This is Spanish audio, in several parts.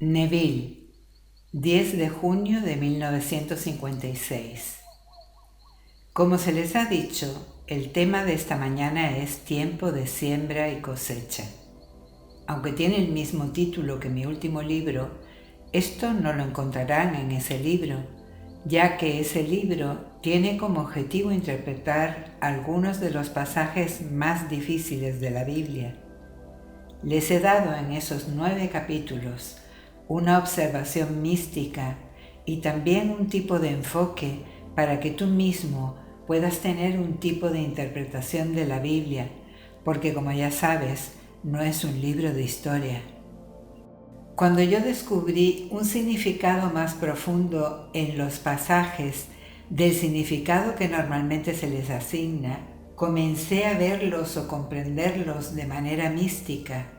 Neville, 10 de junio de 1956. Como se les ha dicho, el tema de esta mañana es tiempo de siembra y cosecha. Aunque tiene el mismo título que mi último libro, esto no lo encontrarán en ese libro, ya que ese libro tiene como objetivo interpretar algunos de los pasajes más difíciles de la Biblia. Les he dado en esos 9 capítulos una observación mística y también un tipo de enfoque para que tú mismo puedas tener un tipo de interpretación de la Biblia, porque como ya sabes, no es un libro de historia. Cuando yo descubrí un significado más profundo en los pasajes del significado que normalmente se les asigna, comencé a verlos o comprenderlos de manera mística,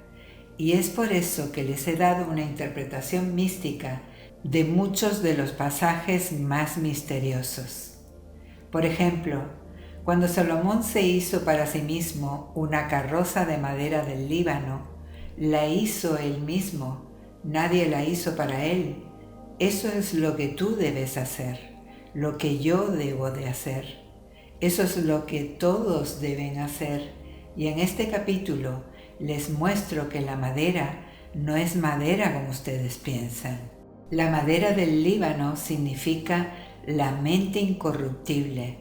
y es por eso que les he dado una interpretación mística de muchos de los pasajes más misteriosos. Por ejemplo, cuando Salomón se hizo para sí mismo una carroza de madera del Líbano, la hizo él mismo, nadie la hizo para él. Eso es lo que tú debes hacer, lo que yo debo de hacer. Eso es lo que todos deben hacer. Y en este capítulo les muestro que la madera no es madera como ustedes piensan. La madera del Líbano significa la mente incorruptible,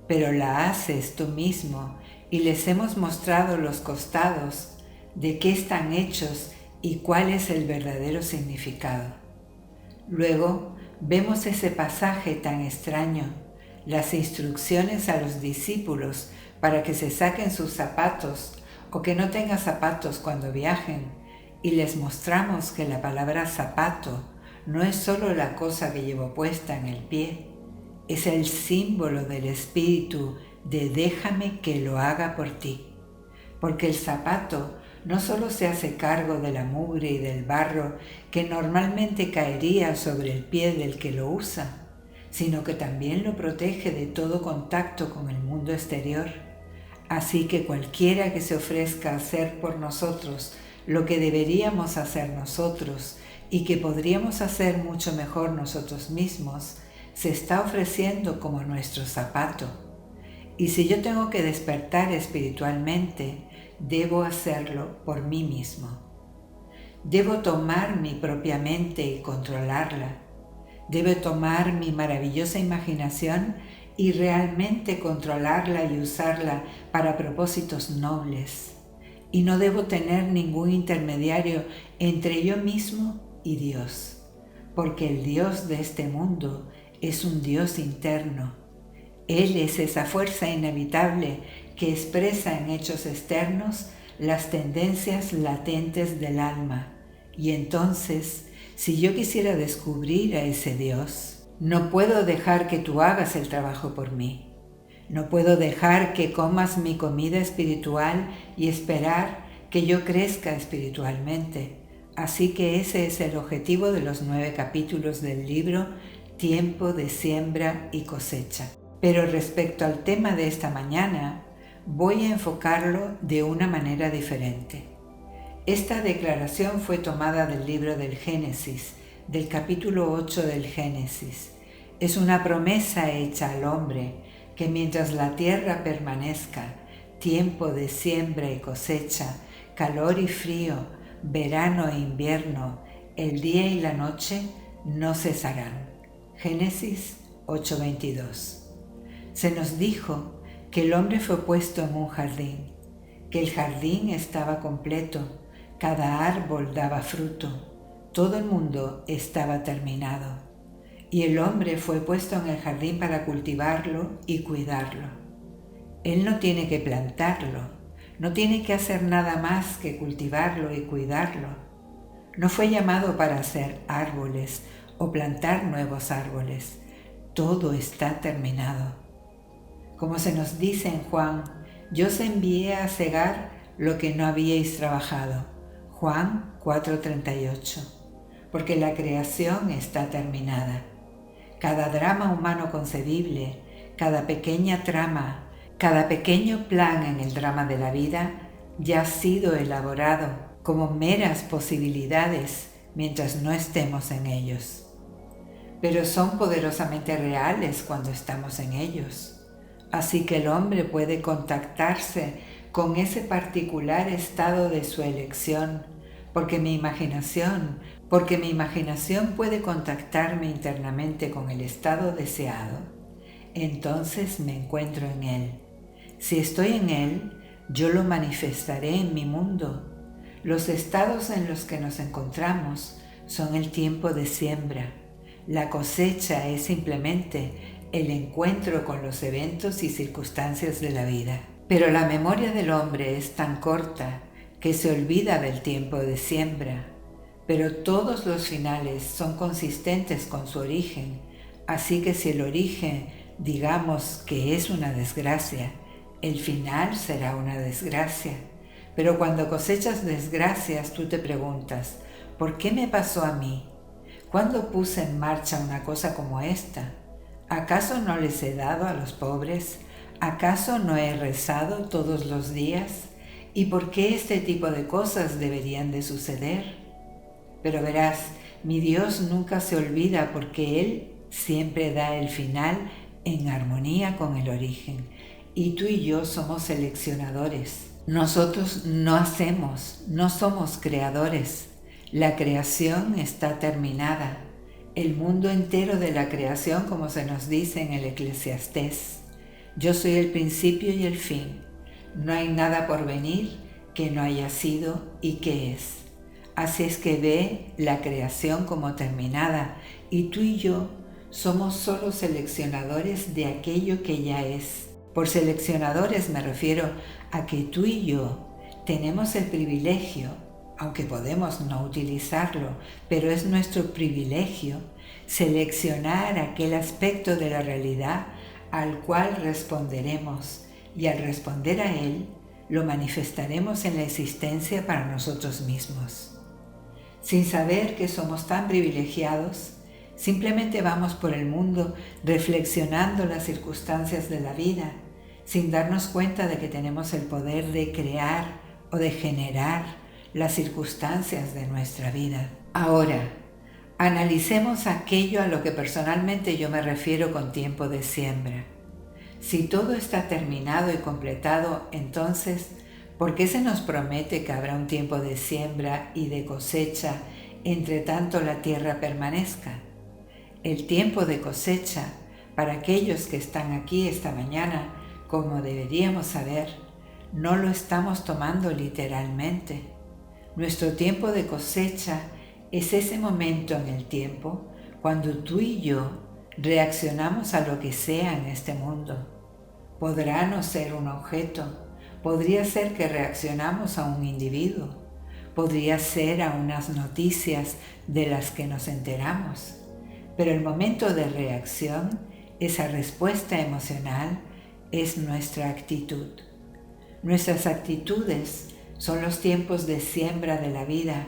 pero la haces tú mismo y les hemos mostrado los costados de qué están hechos y cuál es el verdadero significado. Luego vemos ese pasaje tan extraño, las instrucciones a los discípulos para que se saquen sus zapatos o que no tengan zapatos cuando viajen, y les mostramos que la palabra zapato no es solo la cosa que llevo puesta en el pie, es el símbolo del espíritu de déjame que lo haga por ti, porque el zapato no solo se hace cargo de la mugre y del barro que normalmente caería sobre el pie del que lo usa, sino que también lo protege de todo contacto con el mundo exterior. Así que cualquiera que se ofrezca a hacer por nosotros lo que deberíamos hacer nosotros y que podríamos hacer mucho mejor nosotros mismos, se está ofreciendo como nuestro zapato. Y si yo tengo que despertar espiritualmente, debo hacerlo por mí mismo. Debo tomar mi propia mente y controlarla. Debo tomar mi maravillosa imaginación y realmente controlarla y usarla para propósitos nobles. Y no debo tener ningún intermediario entre yo mismo y Dios, porque el Dios de este mundo es un Dios interno. Él es esa fuerza inevitable que expresa en hechos externos las tendencias latentes del alma. Y entonces, si yo quisiera descubrir a ese Dios, no puedo dejar que tú hagas el trabajo por mí. No puedo dejar que comas mi comida espiritual y esperar que yo crezca espiritualmente. Así que ese es el objetivo de los 9 capítulos del libro Tiempo de siembra y cosecha. Pero respecto al tema de esta mañana, voy a enfocarlo de una manera diferente. Esta declaración fue tomada del libro del Génesis, del capítulo 8 del Génesis. Es una promesa hecha al hombre que mientras la tierra permanezca, tiempo de siembra y cosecha, calor y frío, verano e invierno, el día y la noche no cesarán. Génesis 8:22. Se nos dijo que el hombre fue puesto en un jardín, que el jardín estaba completo, cada árbol daba fruto, todo el mundo estaba terminado, y el hombre fue puesto en el jardín para cultivarlo y cuidarlo. Él no tiene que plantarlo, no tiene que hacer nada más que cultivarlo y cuidarlo. No fue llamado para hacer árboles o plantar nuevos árboles. Todo está terminado. Como se nos dice en Juan, yo os envié a cegar lo que no habíais trabajado. Juan 4:38. Porque la creación está terminada. Cada drama humano concebible, cada pequeña trama, cada pequeño plan en el drama de la vida ya ha sido elaborado como meras posibilidades mientras no estemos en ellos. Pero son poderosamente reales cuando estamos en ellos. Así que el hombre puede contactarse con ese particular estado de su elección, porque mi imaginación puede contactarme internamente con el estado deseado, entonces me encuentro en él. Si estoy en él, yo lo manifestaré en mi mundo. Los estados en los que nos encontramos son el tiempo de siembra. La cosecha es simplemente el encuentro con los eventos y circunstancias de la vida. Pero la memoria del hombre es tan corta que se olvida del tiempo de siembra. Pero todos los finales son consistentes con su origen, así que si el origen, digamos que es una desgracia, el final será una desgracia. Pero cuando cosechas desgracias, tú te preguntas, ¿por qué me pasó a mí? ¿Cuándo puse en marcha una cosa como esta? ¿Acaso no les he dado a los pobres? ¿Acaso no he rezado todos los días? ¿Y por qué este tipo de cosas deberían de suceder? Pero verás, mi Dios nunca se olvida porque Él siempre da el final en armonía con el origen. Y tú y yo somos seleccionadores. Nosotros no hacemos, no somos creadores. La creación está terminada. El mundo entero de la creación, como se nos dice en el Eclesiastés. Yo soy el principio y el fin. No hay nada por venir que no haya sido y que es. Así es que ve la creación como terminada y tú y yo somos solo seleccionadores de aquello que ya es. Por seleccionadores me refiero a que tú y yo tenemos el privilegio, aunque podemos no utilizarlo, pero es nuestro privilegio seleccionar aquel aspecto de la realidad al cual responderemos, y al responder a él, lo manifestaremos en la existencia para nosotros mismos. Sin saber que somos tan privilegiados, simplemente vamos por el mundo reflexionando las circunstancias de la vida, sin darnos cuenta de que tenemos el poder de crear o de generar las circunstancias de nuestra vida. Ahora, analicemos aquello a lo que personalmente yo me refiero con tiempo de siembra. Si todo está terminado y completado, entonces, ¿por qué se nos promete que habrá un tiempo de siembra y de cosecha entre tanto la tierra permanezca? El tiempo de cosecha, para aquellos que están aquí esta mañana, como deberíamos saber, no lo estamos tomando literalmente. Nuestro tiempo de cosecha es ese momento en el tiempo cuando tú y yo reaccionamos a lo que sea en este mundo. Podrá no ser un objeto, podría ser que reaccionamos a un individuo, podría ser a unas noticias de las que nos enteramos, pero el momento de reacción, esa respuesta emocional, es nuestra actitud. Nuestras actitudes son los tiempos de siembra de la vida,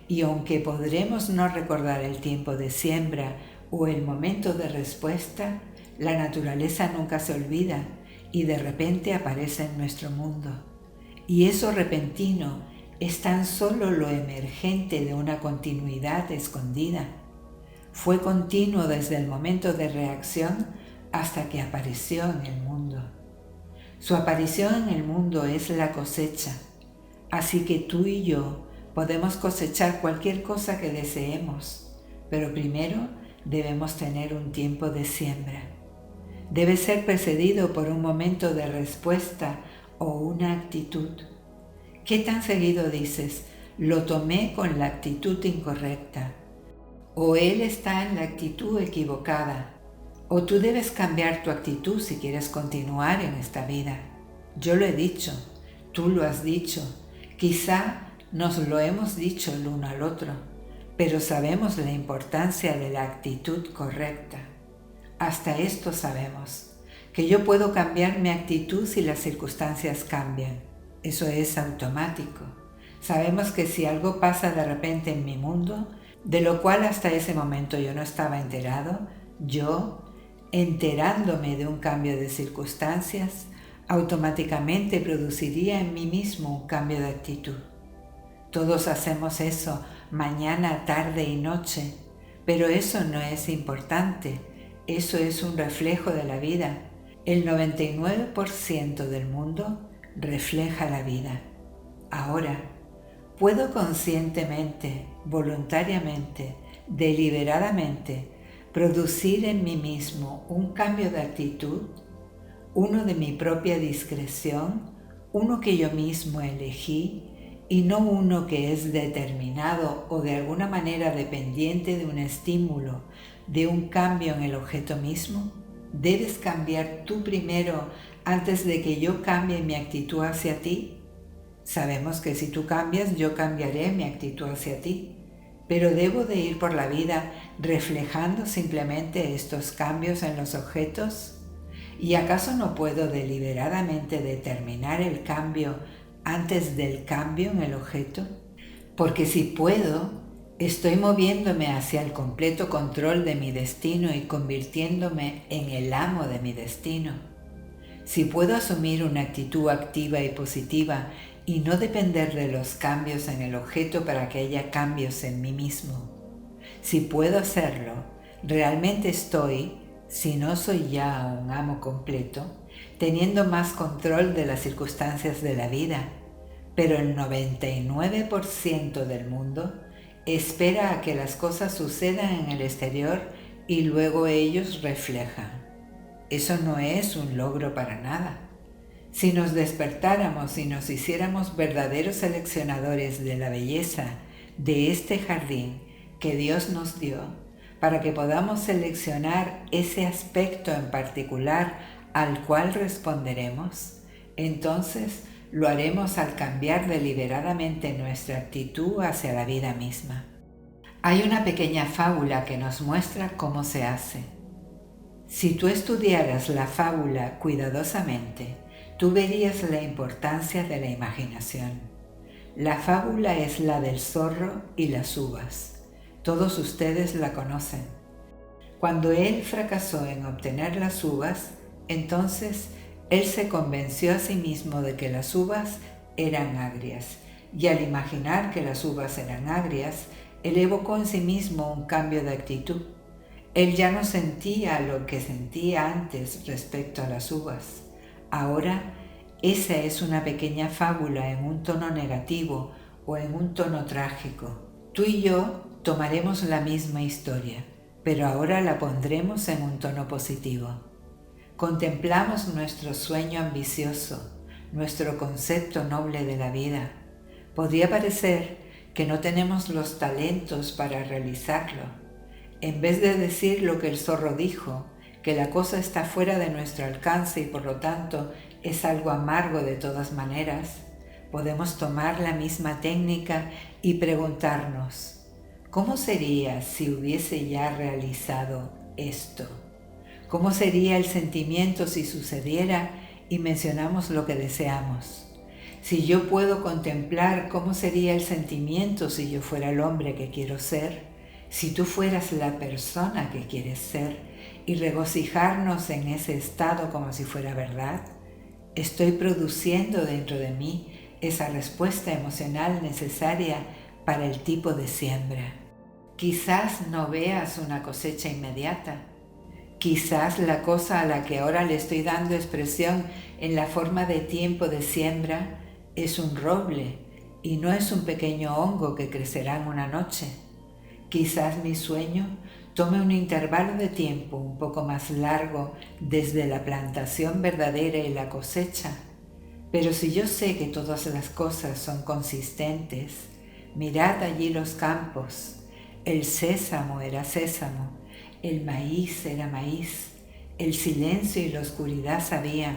y aunque podremos no recordar el tiempo de siembra o el momento de respuesta, la naturaleza nunca se olvida y de repente aparece en nuestro mundo. Y eso repentino es tan solo lo emergente de una continuidad escondida. Fue continuo desde el momento de reacción hasta que apareció en el mundo. Su aparición en el mundo es la cosecha, así que tú y yo podemos cosechar cualquier cosa que deseemos, pero primero debemos tener un tiempo de siembra. Debe ser precedido por un momento de respuesta o una actitud. ¿Qué tan seguido dices, lo tomé con la actitud incorrecta? O él está en la actitud equivocada. O tú debes cambiar tu actitud si quieres continuar en esta vida. Yo lo he dicho, tú lo has dicho, quizá nos lo hemos dicho el uno al otro, pero sabemos la importancia de la actitud correcta. Hasta esto sabemos, que yo puedo cambiar mi actitud si las circunstancias cambian. Eso es automático. Sabemos que si algo pasa de repente en mi mundo, de lo cual hasta ese momento yo no estaba enterado, yo, enterándome de un cambio de circunstancias, automáticamente produciría en mí mismo un cambio de actitud. Todos hacemos eso mañana, tarde y noche, pero eso no es importante, eso es un reflejo de la vida. El 99% del mundo refleja la vida. Ahora, ¿puedo conscientemente, voluntariamente, deliberadamente, producir en mí mismo un cambio de actitud, uno de mi propia discreción, uno que yo mismo elegí y no uno que es determinado o de alguna manera dependiente de un estímulo, de un cambio en el objeto mismo? ¿Debes cambiar tú primero antes de que yo cambie mi actitud hacia ti? Sabemos que si tú cambias, yo cambiaré mi actitud hacia ti, pero ¿debo de ir por la vida reflejando simplemente estos cambios en los objetos? ¿Y acaso no puedo deliberadamente determinar el cambio antes del cambio en el objeto? Porque si puedo, estoy moviéndome hacia el completo control de mi destino y convirtiéndome en el amo de mi destino. Si puedo asumir una actitud activa y positiva y no depender de los cambios en el objeto para que haya cambios en mí mismo. Si puedo hacerlo, realmente estoy, si no soy ya un amo completo, teniendo más control de las circunstancias de la vida, pero el 99% del mundo espera a que las cosas sucedan en el exterior y luego ellos reflejan. Eso no es un logro para nada. Si nos despertáramos y nos hiciéramos verdaderos seleccionadores de la belleza de este jardín que Dios nos dio, para que podamos seleccionar ese aspecto en particular al cual responderemos, entonces lo haremos al cambiar deliberadamente nuestra actitud hacia la vida misma. Hay una pequeña fábula que nos muestra cómo se hace. Si tú estudiaras la fábula cuidadosamente, tú verías la importancia de la imaginación. La fábula es la del zorro y las uvas. Todos ustedes la conocen. Cuando él fracasó en obtener las uvas, entonces él se convenció a sí mismo de que las uvas eran agrias, y al imaginar que las uvas eran agrias, él evocó en sí mismo un cambio de actitud. Él ya no sentía lo que sentía antes respecto a las uvas. Ahora, esa es una pequeña fábula en un tono negativo o en un tono trágico. Tú y yo tomaremos la misma historia, pero ahora la pondremos en un tono positivo. Contemplamos nuestro sueño ambicioso, nuestro concepto noble de la vida. Podría parecer que no tenemos los talentos para realizarlo. En vez de decir lo que el zorro dijo, que la cosa está fuera de nuestro alcance y por lo tanto es algo amargo de todas maneras, podemos tomar la misma técnica y preguntarnos, ¿cómo sería si hubiese ya realizado esto? ¿Cómo sería el sentimiento si sucediera y mencionamos lo que deseamos? Si yo puedo contemplar cómo sería el sentimiento si yo fuera el hombre que quiero ser, si tú fueras la persona que quieres ser y regocijarnos en ese estado como si fuera verdad, estoy produciendo dentro de mí esa respuesta emocional necesaria para el tipo de siembra. Quizás no veas una cosecha inmediata. Quizás la cosa a la que ahora le estoy dando expresión en la forma de tiempo de siembra es un roble y no es un pequeño hongo que crecerá en una noche. Quizás mi sueño tome un intervalo de tiempo un poco más largo desde la plantación verdadera y la cosecha. Pero si yo sé que todas las cosas son consistentes, mirad allí los campos. El sésamo era sésamo, el maíz era maíz, el silencio y la oscuridad sabían.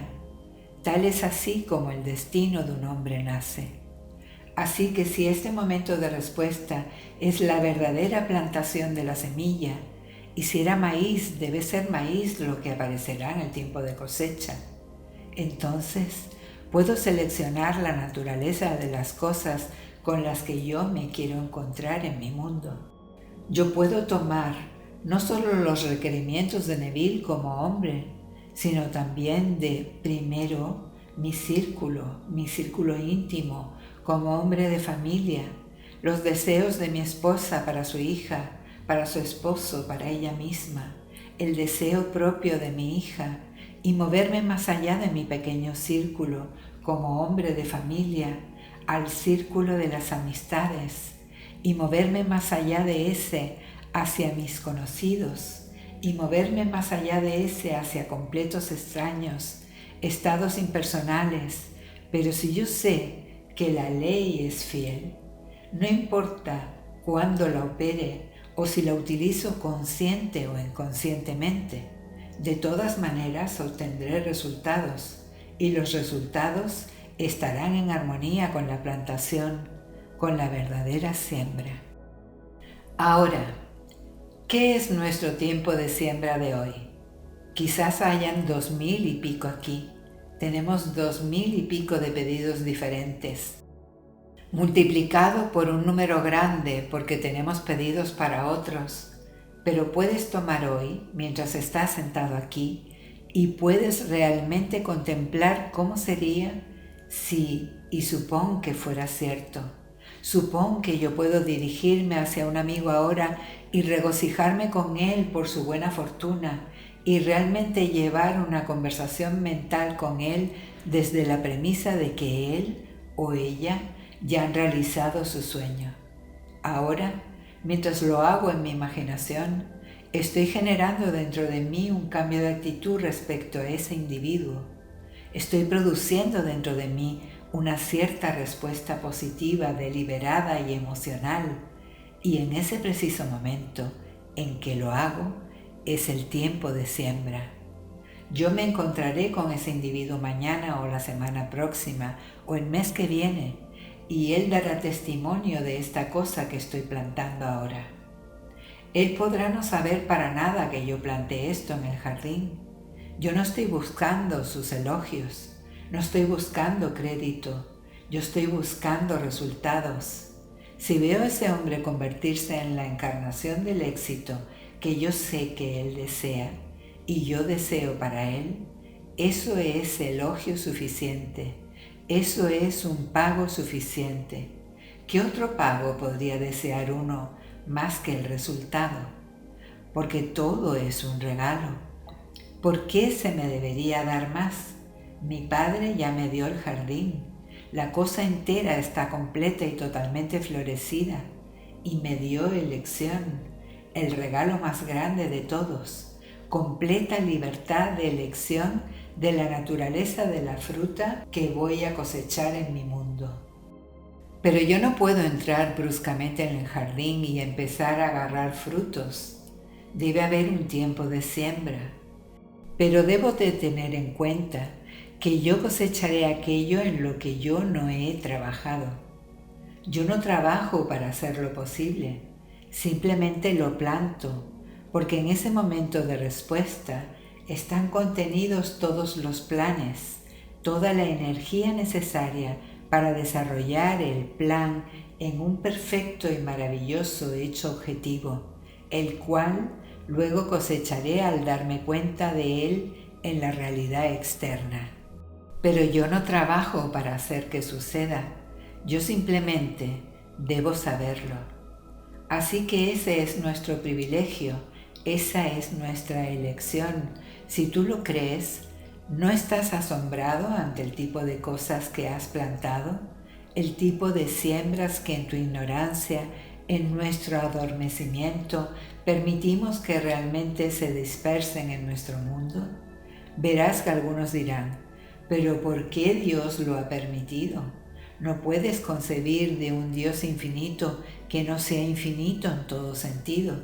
Tal es así como el destino de un hombre nace. Así que si este momento de respuesta es la verdadera plantación de la semilla, y si era maíz, debe ser maíz lo que aparecerá en el tiempo de cosecha, entonces puedo seleccionar la naturaleza de las cosas con las que yo me quiero encontrar en mi mundo. Yo puedo tomar no solo los requerimientos de Neville como hombre, sino también de, primero, mi círculo íntimo como hombre de familia, los deseos de mi esposa para su hija, para su esposo, para ella misma, el deseo propio de mi hija y moverme más allá de mi pequeño círculo como hombre de familia al círculo de las amistades y moverme más allá de ese hacia mis conocidos y moverme más allá de ese hacia completos extraños, estados impersonales. Pero si yo sé que la ley es fiel, no importa cuándo la opere o si la utilizo consciente o inconscientemente, de todas maneras obtendré resultados y los resultados estarán en armonía con la plantación, con la verdadera siembra. Ahora, ¿qué es nuestro tiempo de siembra de hoy? Quizás hayan 2000 y pico aquí. Tenemos 2000 y pico de pedidos diferentes, multiplicado por un número grande porque tenemos pedidos para otros. Pero puedes tomar hoy, mientras estás sentado aquí, y puedes realmente contemplar cómo sería si, y supón que fuera cierto. Supón que yo puedo dirigirme hacia un amigo ahora y regocijarme con él por su buena fortuna y realmente llevar una conversación mental con él desde la premisa de que él o ella ya han realizado su sueño. Ahora, mientras lo hago en mi imaginación, estoy generando dentro de mí un cambio de actitud respecto a ese individuo. Estoy produciendo dentro de mí una cierta respuesta positiva, deliberada y emocional, y en ese preciso momento en que lo hago es el tiempo de siembra. Yo me encontraré con ese individuo mañana o la semana próxima o el mes que viene, y él dará testimonio de esta cosa que estoy plantando ahora. Él podrá no saber para nada que yo planté esto en el jardín. Yo no estoy buscando sus elogios, no estoy buscando crédito, yo estoy buscando resultados. Si veo a ese hombre convertirse en la encarnación del éxito que yo sé que él desea y yo deseo para él, eso es elogio suficiente, eso es un pago suficiente. ¿Qué otro pago podría desear uno más que el resultado? Porque todo es un regalo. ¿Por qué se me debería dar más? Mi padre ya me dio el jardín. La cosa entera está completa y totalmente florecida. Y me dio elección, el regalo más grande de todos. Completa libertad de elección de la naturaleza de la fruta que voy a cosechar en mi mundo. Pero yo no puedo entrar bruscamente en el jardín y empezar a agarrar frutos. Debe haber un tiempo de siembra. Pero debo de tener en cuenta que yo cosecharé aquello en lo que yo no he trabajado. Yo no trabajo para hacerlo posible, simplemente lo planto, porque en ese momento de respuesta están contenidos todos los planes, toda la energía necesaria para desarrollar el plan en un perfecto y maravilloso hecho objetivo, el cual luego cosecharé al darme cuenta de él en la realidad externa. Pero yo no trabajo para hacer que suceda, yo simplemente debo saberlo. Así que ese es nuestro privilegio, esa es nuestra elección. Si tú lo crees, ¿no estás asombrado ante el tipo de cosas que has plantado? El tipo de siembras que en tu ignorancia, en nuestro adormecimiento, permitimos que realmente se dispersen en nuestro mundo. Verás que algunos dirán, ¿pero por qué Dios lo ha permitido? No puedes concebir de un Dios infinito que no sea infinito en todo sentido.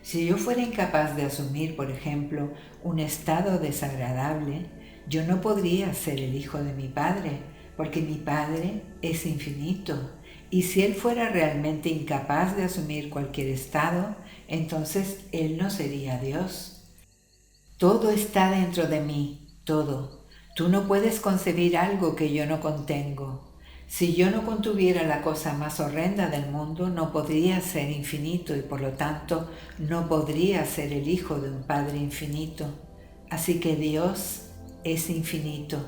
Si yo fuera incapaz de asumir, por ejemplo, un estado desagradable, yo no podría ser el hijo de mi Padre, porque mi Padre es infinito. Y si Él fuera realmente incapaz de asumir cualquier estado, entonces Él no sería Dios. Todo está dentro de mí, todo. Tú no puedes concebir algo que yo no contengo. Si yo no contuviera la cosa más horrenda del mundo, no podría ser infinito y por lo tanto no podría ser el hijo de un Padre infinito. Así que Dios es infinito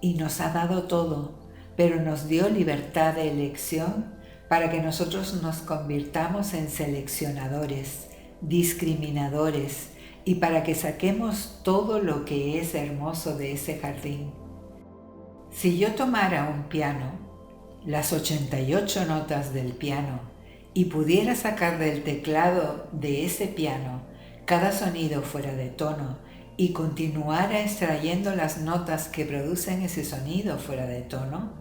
y nos ha dado todo, pero nos dio libertad de elección para que nosotros nos convirtamos en seleccionadores, discriminadores y para que saquemos todo lo que es hermoso de ese jardín. Si yo tomara un piano, las 88 notas del piano, y pudiera sacar del teclado de ese piano cada sonido fuera de tono y continuara extrayendo las notas que producen ese sonido fuera de tono,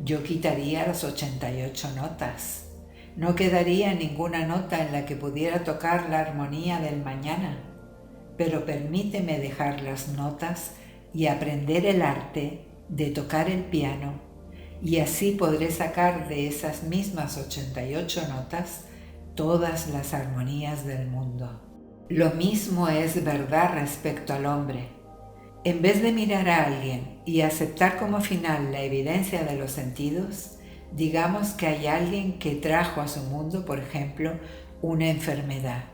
yo quitaría las 88 notas. No quedaría ninguna nota en la que pudiera tocar la armonía del mañana, pero permíteme dejar las notas y aprender el arte de tocar el piano, y así podré sacar de esas mismas 88 notas todas las armonías del mundo. Lo mismo es verdad respecto al hombre. En vez de mirar a alguien y aceptar como final la evidencia de los sentidos, digamos que hay alguien que trajo a su mundo, por ejemplo, una enfermedad.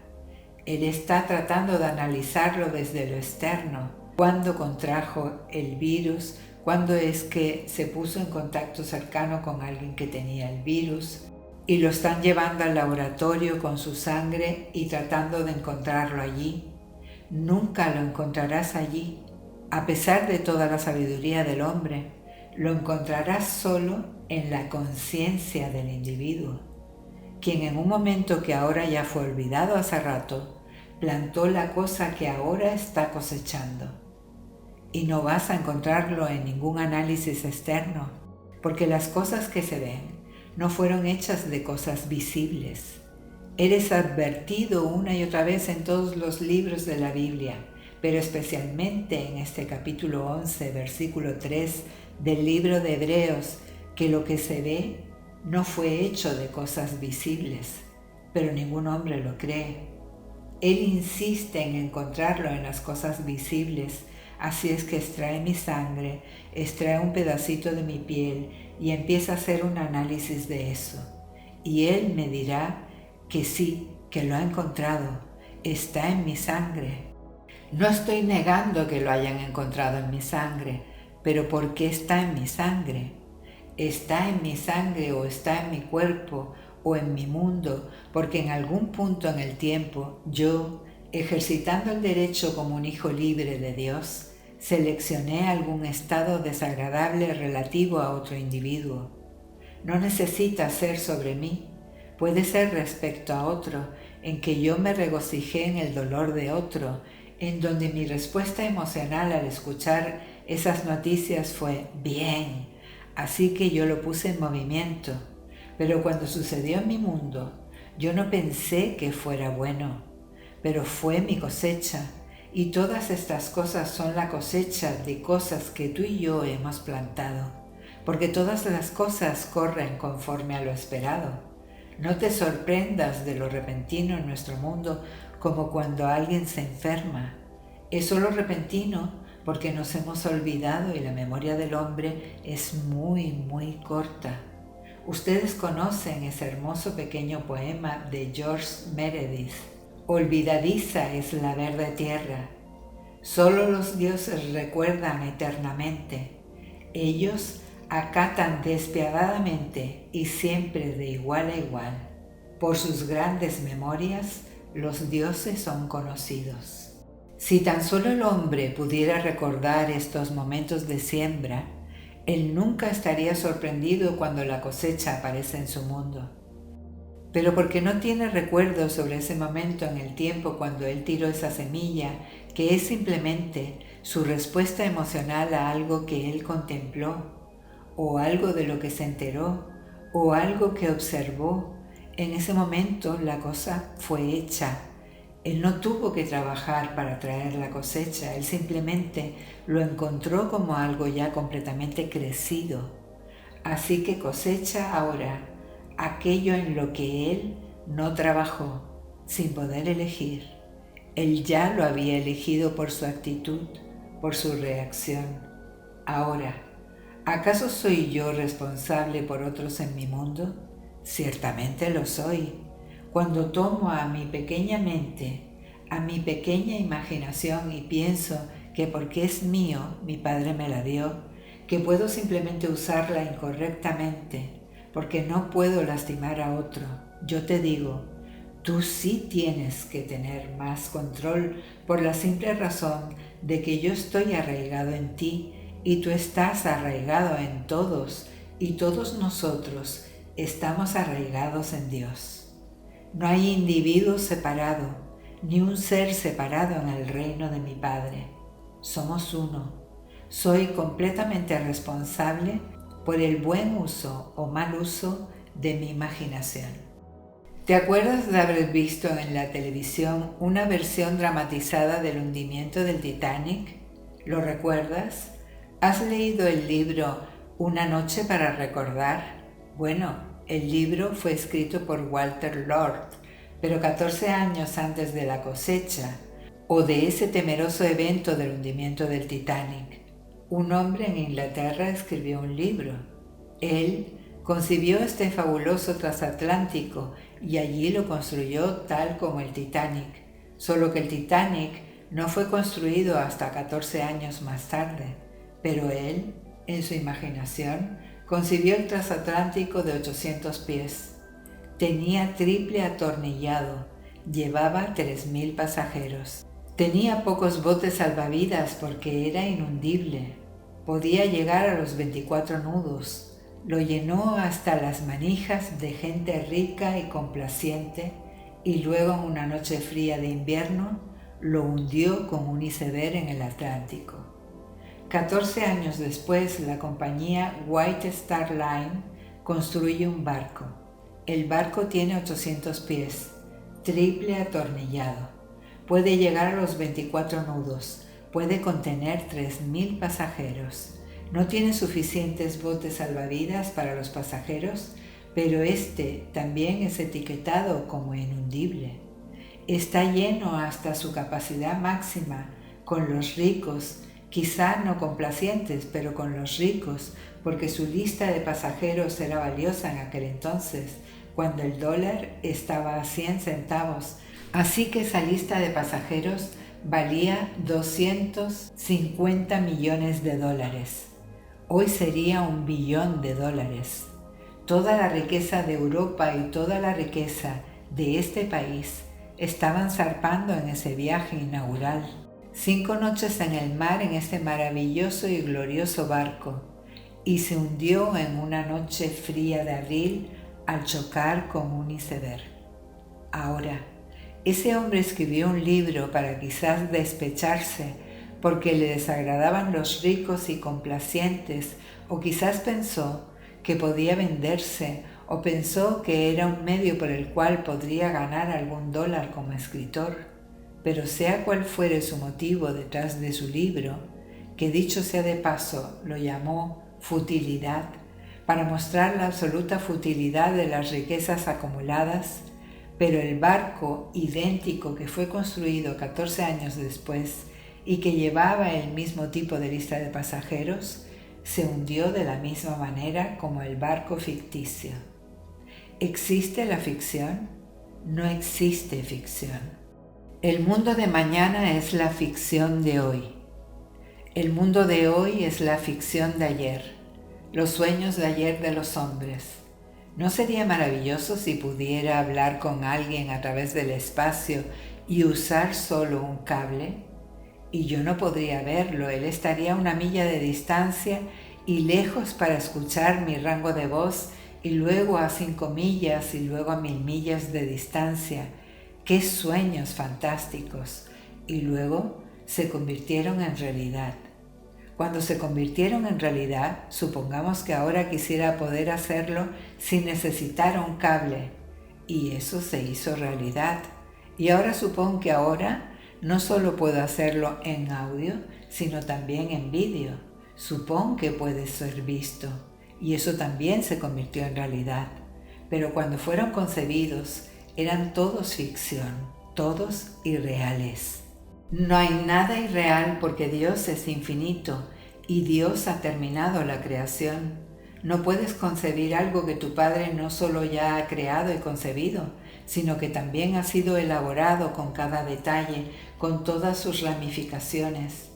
Él está tratando de analizarlo desde lo externo. ¿Cuándo contrajo el virus? ¿Cuándo es que se puso en contacto cercano con alguien que tenía el virus? Y lo están llevando al laboratorio con su sangre y tratando de encontrarlo allí. Nunca lo encontrarás allí. A pesar de toda la sabiduría del hombre, lo encontrarás solo en la conciencia del individuo, quien en un momento que ahora ya fue olvidado hace rato, plantó la cosa que ahora está cosechando. Y no vas a encontrarlo en ningún análisis externo, porque las cosas que se ven no fueron hechas de cosas visibles. Eres advertido una y otra vez en todos los libros de la Biblia, pero especialmente en este capítulo 11, versículo 3 del libro de Hebreos, que lo que se ve no fue hecho de cosas visibles, pero ningún hombre lo cree. Él insiste en encontrarlo en las cosas visibles, así es que extrae mi sangre, extrae un pedacito de mi piel y empieza a hacer un análisis de eso. Y él me dirá que sí, que lo ha encontrado, está en mi sangre. No estoy negando que lo hayan encontrado en mi sangre, pero ¿por qué está en mi sangre? Está en mi sangre o está en mi cuerpo o en mi mundo, porque en algún punto en el tiempo yo, ejercitando el derecho como un hijo libre de Dios, seleccioné algún estado desagradable relativo a otro individuo. No necesita ser sobre mí, puede ser respecto a otro, en que yo me regocijé en el dolor de otro, en donde mi respuesta emocional al escuchar esas noticias fue bien, así que yo lo puse en movimiento. Pero cuando sucedió en mi mundo, yo no pensé que fuera bueno, pero fue mi cosecha, y todas estas cosas son la cosecha de cosas que tú y yo hemos plantado, porque todas las cosas corren conforme a lo esperado. No te sorprendas de lo repentino en nuestro mundo, como cuando alguien se enferma. Es solo repentino porque nos hemos olvidado y la memoria del hombre es muy corta. Ustedes conocen ese hermoso pequeño poema de George Meredith. Olvidadiza es la verde tierra. Solo los dioses recuerdan eternamente. Ellos acatan despiadadamente y siempre de igual a igual. Por sus grandes memorias, los dioses son conocidos. Si tan solo el hombre pudiera recordar estos momentos de siembra, él nunca estaría sorprendido cuando la cosecha aparece en su mundo. Pero porque no tiene recuerdo sobre ese momento en el tiempo cuando él tiró esa semilla, que es simplemente su respuesta emocional a algo que él contempló, o algo de lo que se enteró, o algo que observó, en ese momento la cosa fue hecha. Él no tuvo que trabajar para traer la cosecha, él simplemente lo encontró como algo ya completamente crecido. Así que cosecha ahora aquello en lo que él no trabajó, sin poder elegir. Él ya lo había elegido por su actitud, por su reacción. Ahora, ¿acaso soy yo responsable por otros en mi mundo? Ciertamente lo soy. Cuando tomo a mi pequeña mente, a mi pequeña imaginación y pienso que porque es mío, mi padre me la dio, que puedo simplemente usarla incorrectamente, porque no puedo lastimar a otro. Yo te digo, tú sí tienes que tener más control por la simple razón de que yo estoy arraigado en ti y tú estás arraigado en todos y todos nosotros estamos arraigados en Dios. No hay individuo separado, ni un ser separado en el reino de mi Padre. Somos uno. Soy completamente responsable por el buen uso o mal uso de mi imaginación. ¿Te acuerdas de haber visto en la televisión una versión dramatizada del hundimiento del Titanic? ¿Lo recuerdas? ¿Has leído el libro Una noche para recordar? Bueno, el libro fue escrito por Walter Lord, pero 14 años antes de la cosecha o de ese temeroso evento del hundimiento del Titanic. Un hombre en Inglaterra escribió un libro. Él concibió este fabuloso transatlántico y allí lo construyó tal como el Titanic, solo que el Titanic no fue construido hasta 14 años más tarde, pero él, en su imaginación, concibió el transatlántico de 800 pies. Tenía triple atornillado, llevaba 3.000 pasajeros. Tenía pocos botes salvavidas porque era inundible. Podía llegar a los 24 nudos. Lo llenó hasta las manijas de gente rica y complaciente y luego en una noche fría de invierno lo hundió con un iceberg en el Atlántico. 14 años después, la compañía White Star Line construye un barco. El barco tiene 800 pies, triple atornillado. Puede llegar a los 24 nudos, puede contener 3.000 pasajeros. No tiene suficientes botes salvavidas para los pasajeros, pero este también es etiquetado como inundible. Está lleno hasta su capacidad máxima con los ricos, quizá no complacientes, pero con los ricos, porque su lista de pasajeros era valiosa en aquel entonces, cuando el dólar estaba a 100 centavos. Así que esa lista de pasajeros valía 250 millones de dólares. Hoy sería $1 billón. Toda la riqueza de Europa y toda la riqueza de este país estaban zarpando en ese viaje inaugural. 5 noches en el mar en este maravilloso y glorioso barco, y se hundió en una noche fría de abril al chocar con un iceberg. Ahora, ese hombre escribió un libro para quizás despecharse porque le desagradaban los ricos y complacientes, o quizás pensó que podía venderse, o pensó que era un medio por el cual podría ganar algún dólar como escritor. Pero sea cual fuere su motivo detrás de su libro, que dicho sea de paso lo llamó Futilidad, para mostrar la absoluta futilidad de las riquezas acumuladas, pero el barco idéntico que fue construido 14 años después y que llevaba el mismo tipo de lista de pasajeros, se hundió de la misma manera como el barco ficticio. ¿Existe la ficción? No existe ficción. El mundo de mañana es la ficción de hoy. El mundo de hoy es la ficción de ayer, los sueños de ayer de los hombres. ¿No sería maravilloso si pudiera hablar con alguien a través del espacio y usar solo un cable? Y yo no podría verlo, él estaría a 1 milla de distancia y lejos para escuchar mi rango de voz, y luego a 5 millas y luego a 1.000 millas de distancia. ¡Qué sueños fantásticos! Y luego se convirtieron en realidad. Cuando se convirtieron en realidad, supongamos que ahora quisiera poder hacerlo sin necesitar un cable, y eso se hizo realidad. Y ahora supongo que ahora no solo puedo hacerlo en audio, sino también en vídeo. Supón que puede ser visto, y eso también se convirtió en realidad. Pero cuando fueron concebidos, eran todos ficción, todos irreales. No hay nada irreal porque Dios es infinito y Dios ha terminado la creación. No puedes concebir algo que tu Padre no solo ya ha creado y concebido, sino que también ha sido elaborado con cada detalle, con todas sus ramificaciones.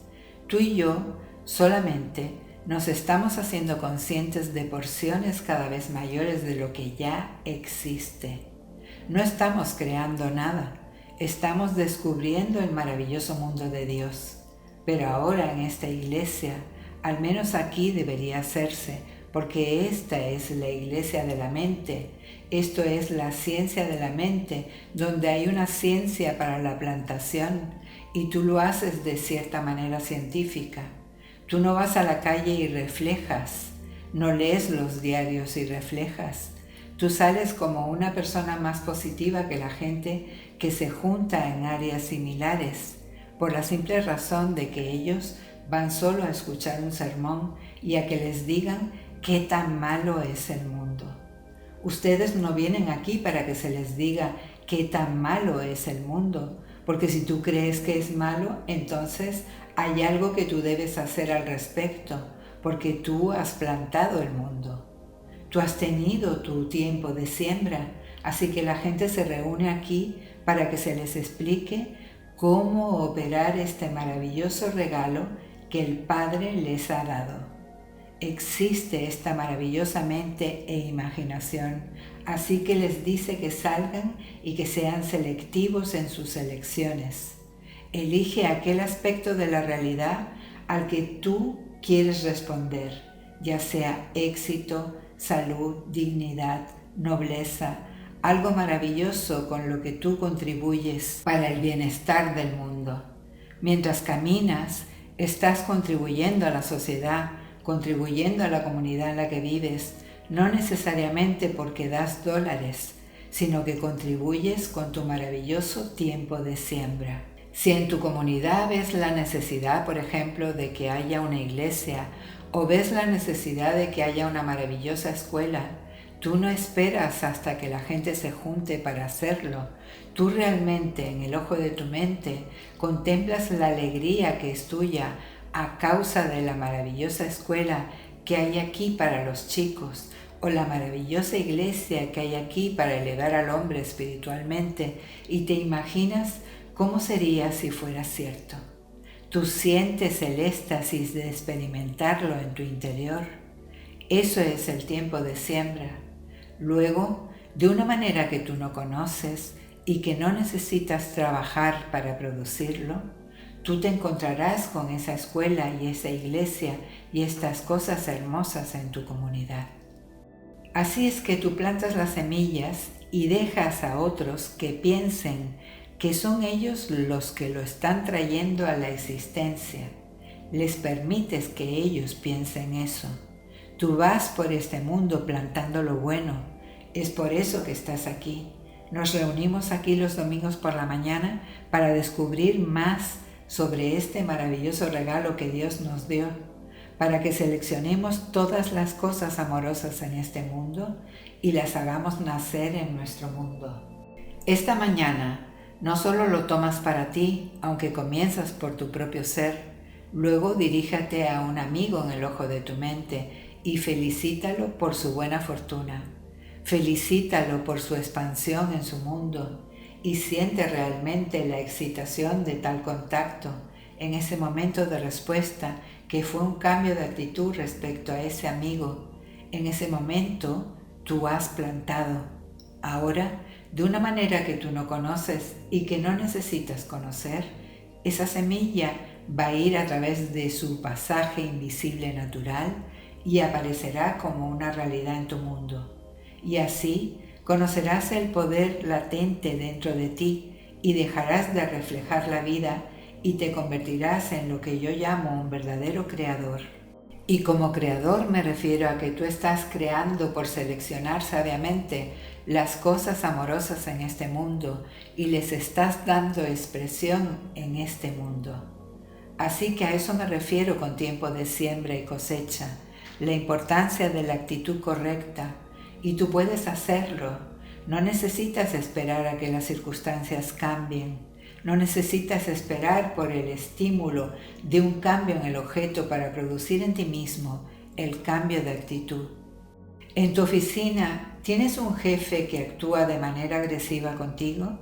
Tú y yo solamente nos estamos haciendo conscientes de porciones cada vez mayores de lo que ya existe. No estamos creando nada, estamos descubriendo el maravilloso mundo de Dios. Pero ahora en esta iglesia, al menos aquí debería hacerse, porque esta es la iglesia de la mente. Esto es la ciencia de la mente, donde hay una ciencia para la plantación y tú lo haces de cierta manera científica. Tú no vas a la calle y reflejas, no lees los diarios y reflejas. Tú sales como una persona más positiva que la gente que se junta en áreas similares, por la simple razón de que ellos van solo a escuchar un sermón y a que les digan qué tan malo es el mundo. Ustedes no vienen aquí para que se les diga qué tan malo es el mundo, porque si tú crees que es malo, entonces hay algo que tú debes hacer al respecto, porque tú has plantado el mundo. Tú has tenido tu tiempo de siembra, así que la gente se reúne aquí para que se les explique cómo operar este maravilloso regalo que el Padre les ha dado. Existe esta maravillosa mente e imaginación, así que les dice que salgan y que sean selectivos en sus elecciones. Elige aquel aspecto de la realidad al que tú quieres responder, ya sea éxito, salud, dignidad, nobleza, algo maravilloso con lo que tú contribuyes para el bienestar del mundo. Mientras caminas, estás contribuyendo a la sociedad, contribuyendo a la comunidad en la que vives, no necesariamente porque das dólares, sino que contribuyes con tu maravilloso tiempo de siembra. Si en tu comunidad ves la necesidad, por ejemplo, de que haya una iglesia, o ves la necesidad de que haya una maravillosa escuela, tú no esperas hasta que la gente se junte para hacerlo. Tú realmente, en el ojo de tu mente, contemplas la alegría que es tuya a causa de la maravillosa escuela que hay aquí para los chicos, o la maravillosa iglesia que hay aquí para elevar al hombre espiritualmente, y te imaginas cómo sería si fuera cierto. Tú sientes el éxtasis de experimentarlo en tu interior. Eso es el tiempo de siembra. Luego, de una manera que tú no conoces y que no necesitas trabajar para producirlo, tú te encontrarás con esa escuela y esa iglesia y estas cosas hermosas en tu comunidad. Así es que tú plantas las semillas y dejas a otros que piensen que son ellos los que lo están trayendo a la existencia. Les permites que ellos piensen eso. Tú vas por este mundo plantando lo bueno. Es por eso que estás aquí. Nos reunimos aquí los domingos por la mañana para descubrir más sobre este maravilloso regalo que Dios nos dio, para que seleccionemos todas las cosas amorosas en este mundo y las hagamos nacer en nuestro mundo. Esta mañana no solo lo tomas para ti, aunque comienzas por tu propio ser, luego diríjate a un amigo en el ojo de tu mente y felicítalo por su buena fortuna. Felicítalo por su expansión en su mundo y siente realmente la excitación de tal contacto en ese momento de respuesta que fue un cambio de actitud respecto a ese amigo. En ese momento tú has plantado. Ahora, de una manera que tú no conoces y que no necesitas conocer, esa semilla va a ir a través de su pasaje invisible natural y aparecerá como una realidad en tu mundo. Y así conocerás el poder latente dentro de ti y dejarás de reflejar la vida y te convertirás en lo que yo llamo un verdadero creador. Y como creador me refiero a que tú estás creando por seleccionar sabiamente las cosas amorosas en este mundo y les estás dando expresión en este mundo. Así que a eso me refiero con tiempo de siembra y cosecha, la importancia de la actitud correcta, y tú puedes hacerlo. No necesitas esperar a que las circunstancias cambien. No necesitas esperar por el estímulo de un cambio en el objeto para producir en ti mismo el cambio de actitud. En tu oficina, ¿tienes un jefe que actúa de manera agresiva contigo?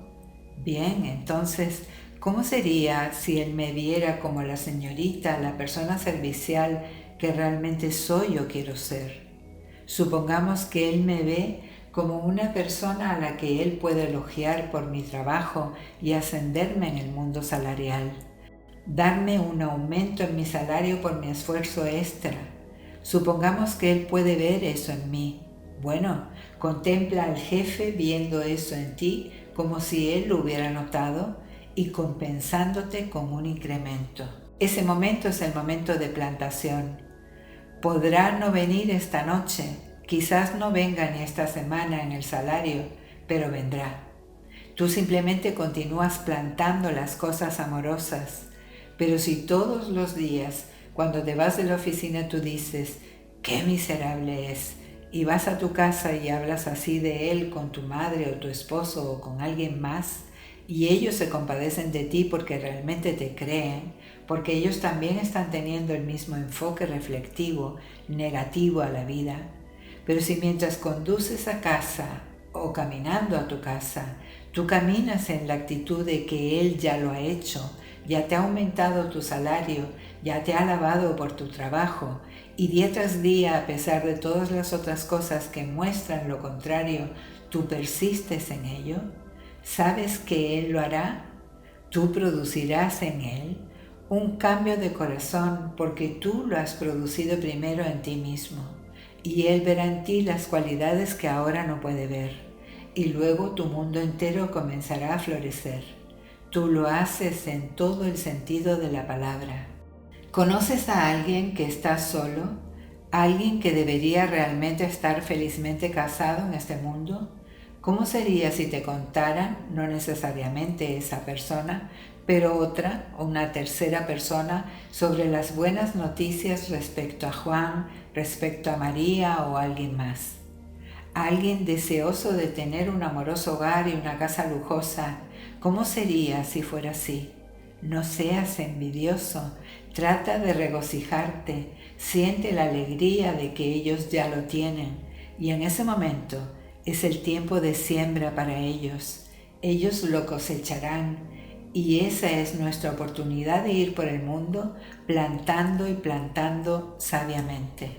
Bien, entonces, ¿cómo sería si él me viera como la señorita, la persona servicial que realmente soy o quiero ser. Supongamos que Él me ve como una persona a la que Él puede elogiar por mi trabajo y ascenderme en el mundo salarial, darme un aumento en mi salario por mi esfuerzo extra. Supongamos que Él puede ver eso en mí. Bueno, contempla al jefe viendo eso en ti como si Él lo hubiera notado y compensándote con un incremento. Ese momento es el momento de plantación. Podrá no venir esta noche, quizás no venga ni esta semana en el salario, pero vendrá. Tú simplemente continúas plantando las cosas amorosas, pero si todos los días, cuando te vas de la oficina, tú dices, ¡qué miserable es!, y vas a tu casa y hablas así de él con tu madre o tu esposo o con alguien más, y ellos se compadecen de ti porque realmente te creen, porque ellos también están teniendo el mismo enfoque reflectivo, negativo a la vida. Pero si mientras conduces a casa o caminando a tu casa, tú caminas en la actitud de que Él ya lo ha hecho, ya te ha aumentado tu salario, ya te ha alabado por tu trabajo, y día tras día, a pesar de todas las otras cosas que muestran lo contrario, tú persistes en ello, ¿sabes que Él lo hará? Tú producirás en Él un cambio de corazón porque tú lo has producido primero en ti mismo, y Él verá en ti las cualidades que ahora no puede ver, y luego tu mundo entero comenzará a florecer. Tú lo haces en todo el sentido de la palabra. ¿Conoces a alguien que está solo? ¿Alguien que debería realmente estar felizmente casado en este mundo? ¿Cómo sería si te contaran, no necesariamente esa persona, pero otra o una tercera persona, sobre las buenas noticias respecto a Juan, respecto a María o a alguien más? Alguien deseoso de tener un amoroso hogar y una casa lujosa. ¿Cómo sería si fuera así? No seas envidioso, trata de regocijarte, siente la alegría de que ellos ya lo tienen, y en ese momento es el tiempo de siembra para ellos. Ellos lo cosecharán, y esa es nuestra oportunidad de ir por el mundo plantando y plantando sabiamente.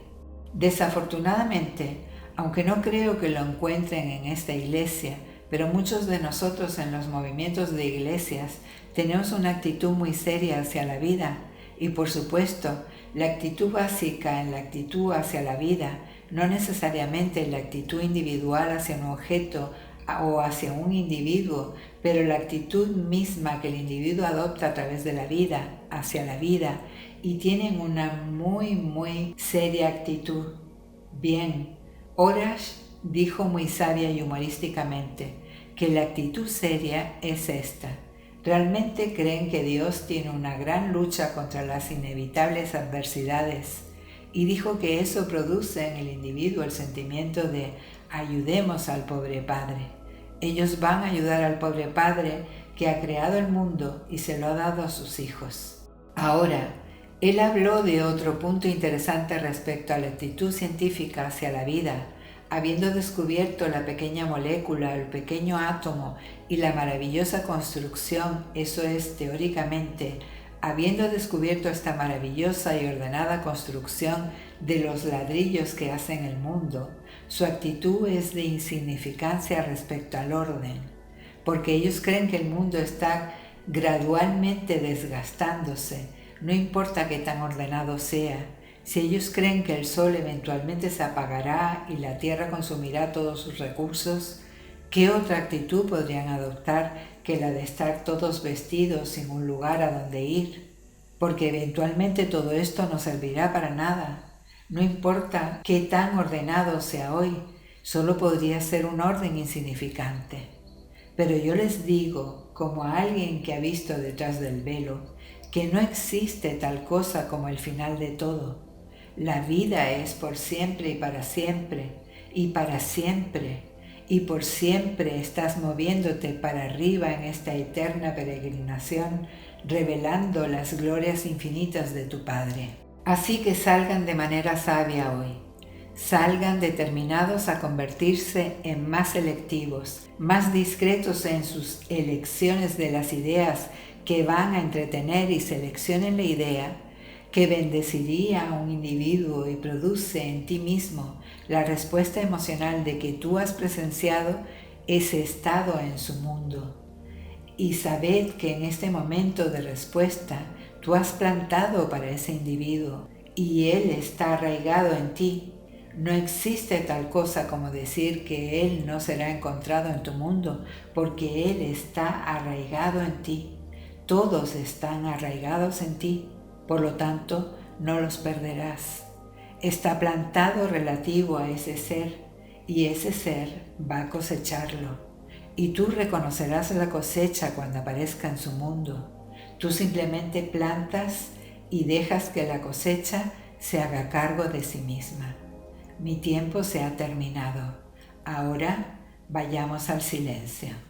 Desafortunadamente, aunque no creo que lo encuentren en esta iglesia, pero muchos de nosotros en los movimientos de iglesias tenemos una actitud muy seria hacia la vida, y por supuesto, la actitud básica en la actitud hacia la vida, no necesariamente la actitud individual hacia un objeto o hacia un individuo, pero la actitud misma que el individuo adopta a través de la vida, hacia la vida, y tienen una muy seria actitud. Bien, Horace dijo muy sabia y humorísticamente que la actitud seria es esta. Realmente creen que Dios tiene una gran lucha contra las inevitables adversidades, y dijo que eso produce en el individuo el sentimiento de ayudemos al pobre Padre. Ellos van a ayudar al pobre Padre que ha creado el mundo y se lo ha dado a sus hijos. Ahora, él habló de otro punto interesante respecto a la actitud científica hacia la vida, habiendo descubierto la pequeña molécula, el pequeño átomo y la maravillosa construcción, eso es, teóricamente, habiendo descubierto esta maravillosa y ordenada construcción de los ladrillos que hacen el mundo, su actitud es de insignificancia respecto al orden, porque ellos creen que el mundo está gradualmente desgastándose, no importa qué tan ordenado sea. Si ellos creen que el sol eventualmente se apagará y la tierra consumirá todos sus recursos, ¿qué otra actitud podrían adoptar que la de estar todos vestidos sin un lugar a donde ir? Porque eventualmente todo esto no servirá para nada. No importa qué tan ordenado sea hoy, solo podría ser un orden insignificante. Pero yo les digo, como a alguien que ha visto detrás del velo, que no existe tal cosa como el final de todo. La vida es por siempre y para siempre, y para siempre, y por siempre estás moviéndote para arriba en esta eterna peregrinación, revelando las glorias infinitas de tu Padre. Así que salgan de manera sabia hoy. Salgan determinados a convertirse en más selectivos, más discretos en sus elecciones de las ideas que van a entretener, y seleccionen la idea que bendeciría a un individuo y produce en ti mismo la respuesta emocional de que tú has presenciado ese estado en su mundo. Y sabed que en este momento de respuesta tú has plantado para ese individuo y él está arraigado en ti. No existe tal cosa como decir que él no será encontrado en tu mundo, porque él está arraigado en ti. Todos están arraigados en ti, por lo tanto no los perderás. Está plantado relativo a ese ser y ese ser va a cosecharlo. Y tú reconocerás la cosecha cuando aparezca en su mundo. Tú simplemente plantas y dejas que la cosecha se haga cargo de sí misma. Mi tiempo se ha terminado. Ahora vayamos al silencio.